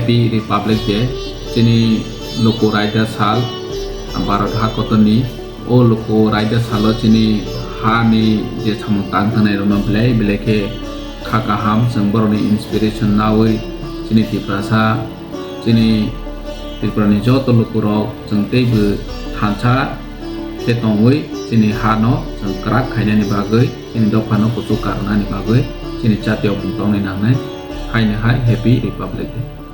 Happy Republic Day chini loko raida sal Bharat hakotoni o loko raida salo chini ha ni je samutang thanai rono belai ke khakaham jeng boroni inspiration nawi chini tiprasa chini Tripurani joto loko rok jeng teibu thansa ketongwi chini hano jeng krak khainani bagoi chini dopano kutu karnani bagoi chini jatiyo bungtong ni nangnai haine hai Happy Republic Day.